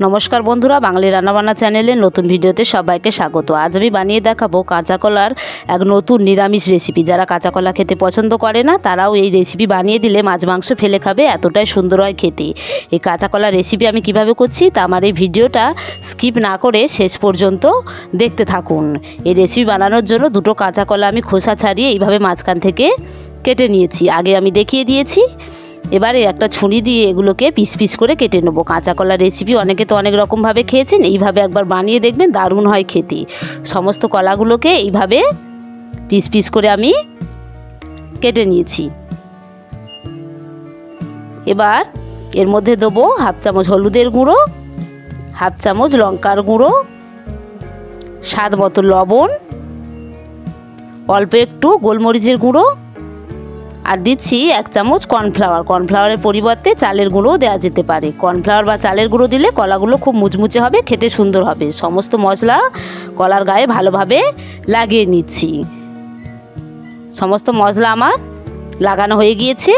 নমস্কার বন্ধুরা, বাঙালি রান্নাবান্না চ্যানেলে নতুন ভিডিওতে সবাইকে স্বাগত। আজ আমি বানিয়ে দেখাবো কাঁচা কলার এক নতুন নিরামিষ রেসিপি। যারা কাঁচা কলা খেতে পছন্দ করে না তারাও এই রেসিপি বানিয়ে দিলে মাছ মাংস ফেলে খাবে, এতটাই সুন্দর হয় খেতে। এই কাঁচা কলার রেসিপি আমি কিভাবে করছি তা আমার এই ভিডিওটা স্কিপ না করে শেষ পর্যন্ত দেখতে থাকুন। এই রেসিপি বানানোর জন্য দুটো কাঁচা কলা আমি খোসা ছাড়িয়ে এইভাবে মাঝখান থেকে কেটে নিয়েছি, আগে আমি দেখিয়ে দিয়েছি। এবারে একটা ছুরি দিয়ে এগুলোকে পিস পিস করে কেটে নেব। কাঁচা কলার রেসিপি অনেকে তো অনেক রকমভাবে খেয়েছেন, এইভাবে একবার বানিয়ে দেখবেন, দারুণ হয় খেতে। সমস্ত কলাগুলোকে এইভাবে পিস পিস করে আমি কেটে নিয়েছি। এবার এর মধ্যে দেবো হাফ চামচ হলুদের গুঁড়ো, হাফ চামচ লঙ্কার গুঁড়ো, স্বাদ মতো লবণ, অল্প একটু গোলমরিচের গুঁড়ো, আর দিচ্ছি এক চামচ কর্নফ্লাওয়ার। কর্নফ্লাওয়ারের পরিবর্তে চালের গুঁড়োও দেওয়া যেতে পারে। কর্নফ্লাওয়ার বা চালের গুঁড়ো দিলে কলাগুলো খুব মুচমুচে হবে, খেতে সুন্দর হবে। সমস্ত মশলা কলার গায়ে ভালোভাবে লাগিয়ে নিচ্ছি। সমস্ত মশলা আমার লাগানো হয়ে গিয়েছে।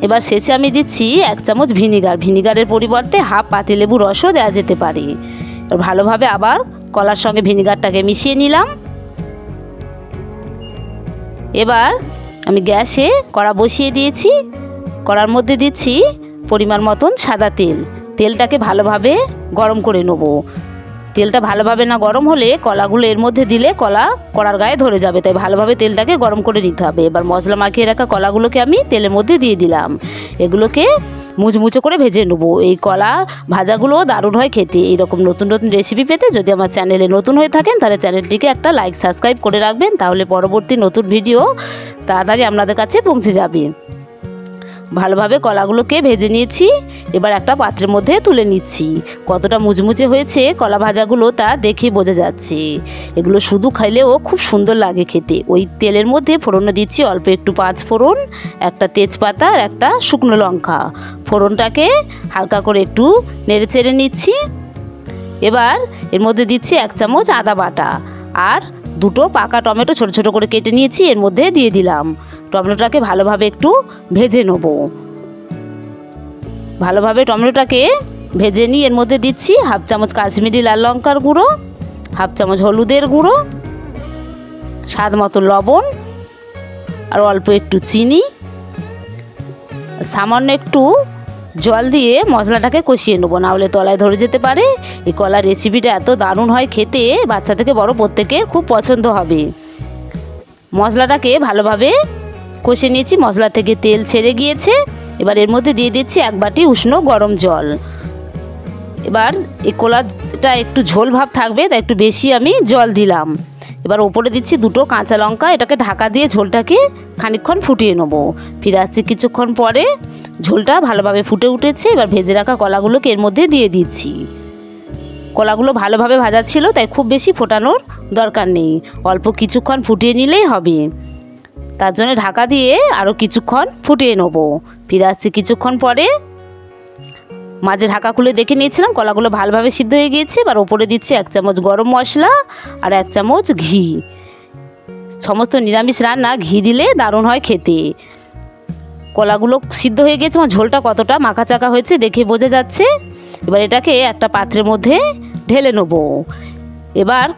এবার শেষে আমি দিচ্ছি এক চামচ ভিনিগার। ভিনিগারের পরিবর্তে হাফ পাতিলেবু রসও দেওয়া যেতে পারে। ভালোভাবে আবার কলার সঙ্গে ভিনিগারটাকে মিশিয়ে নিলাম। এবার আমি গ্যাসে কড়া বসিয়ে দিয়েছি। কড়ার মধ্যে দিচ্ছি পরিমাণ মতন সাদা তেল। তেলটাকে ভালোভাবে গরম করে নেব। তেলটা ভালোভাবে না গরম হলে কলাগুলো এর মধ্যে দিলে কড়ার গায়ে ধরে যাবে, তাই ভালোভাবে তেলটাকে গরম করে নিতে হবে। এবার মশলা মাখিয়ে রাখা কলাগুলোকে আমি তেলের মধ্যে দিয়ে দিলাম। এগুলোকে মুচমুচে করে ভেজে নেবো। এই কলা ভাজাগুলো দারুণ হয় খেতে। এইরকম নতুন নতুন রেসিপি পেতে যদি আমার চ্যানেলে নতুন হয়ে থাকেন তাহলে চ্যানেলটিকে একটা লাইক সাবস্ক্রাইব করে রাখবেন, তাহলে পরবর্তী নতুন ভিডিও তাড়াতাড়ি আপনাদের কাছে পৌঁছে যাবে। ভালোভাবে কলাগুলোকে ভেজে নিয়েছি। এবার একটা পাত্রের মধ্যে তুলে নিচ্ছি। কতটা মুচমুচে হয়েছে কলা ভাজাগুলো তা দেখে বোঝা যাচ্ছে। এগুলো শুধু খাইলেও খুব সুন্দর লাগে খেতে। ওই তেলের মধ্যে ফোড়নে দিচ্ছি অল্প একটু পাঁচ ফোড়ন, একটা তেজপাতা আর একটা শুকনো লঙ্কা। ফোড়নটাকে হালকা করে একটু নেড়ে চেড়ে নিচ্ছি। এবার এর মধ্যে দিচ্ছি এক চামচ আদা বাটা আর দুটো পাকা টমেটো ছোট ছোট করে কেটে নিয়েছি, এর মধ্যে দিয়ে দিলাম। টমেটোটাকে ভালোভাবে একটু ভেজে নেব। ভালোভাবে টমেটোটাকে ভেজে নিয়ে এর মধ্যে দিচ্ছি হাফ চামচ কাশ্মীরি লাল লঙ্কার গুঁড়ো, হাফ চামচ হলুদের গুঁড়ো, স্বাদ মতো লবণ আর অল্প একটু চিনি, সামান্য একটু জল দিয়ে মশলাটাকে কষিয়ে নেবো, না হলে তলায় ধরে যেতে পারে। এই কলার রেসিপিটা এত দারুণ হয় খেতে, বাচ্চা থেকে বড় প্রত্যেকের খুব পছন্দ হবে। মশলাটাকে ভালোভাবে কষে নিয়েছি, মশলা থেকে তেল ছেড়ে গিয়েছে। এবার এর মধ্যে দিয়ে দিচ্ছি এক বাটি উষ্ণ গরম জল। এবার এই কলাটা একটু ঝোল ভাব থাকবে, তাই একটু বেশি আমি জল দিলাম। এবার ওপরে দিচ্ছি দুটো কাঁচা লঙ্কা। এটাকে ঢাকা দিয়ে ঝোলটাকে খানিকক্ষণ ফুটিয়ে নেবো। ফিরে আসছি কিছুক্ষণ পরে। ঝোলটা ভালোভাবে ফুটে উঠেছে। এবার ভেজে রাখা কলাগুলোকে এর মধ্যে দিয়ে দিচ্ছি। কলাগুলো ভালোভাবে ভাজা ছিল, তাই খুব বেশি ফোটানোর দরকার নেই, অল্প কিছুক্ষণ ফুটিয়ে নিলেই হবে। তার জন্য ঢাকা দিয়ে আরও কিছুক্ষণ ফুটিয়ে নেব। ফিরে আসছি কিছুক্ষণ পরে। মাঝে ঢাকা খুলে দেখে নিয়েছিলাম কলাগুলো ভালোভাবে সিদ্ধ হয়ে গিয়েছে। এবার ওপরে দিচ্ছি এক চামচ গরম মশলা আর এক চামচ ঘি। সমস্ত নিরামিষ রান্না ঘি দিলে দারুণ হয় খেতে। কলাগুলো সিদ্ধ হয়ে গেছে, আমার ঝোলটা কতটা মাখা চাকা হয়েছে দেখে বোঝা যাচ্ছে। এবার এটাকে একটা পাত্রের মধ্যে ঢেলে নেব। এবার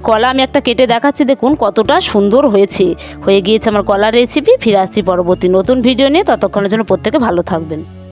কলা আমি একটা কেটে দেখাচ্ছি, দেখুন কতটা সুন্দর হয়ে গিয়েছে আমার কলার রেসিপি। ফিরে আসছি পরবর্তী নতুন ভিডিও নিয়ে, ততক্ষণের জন্য প্রত্যেকে ভালো থাকবেন।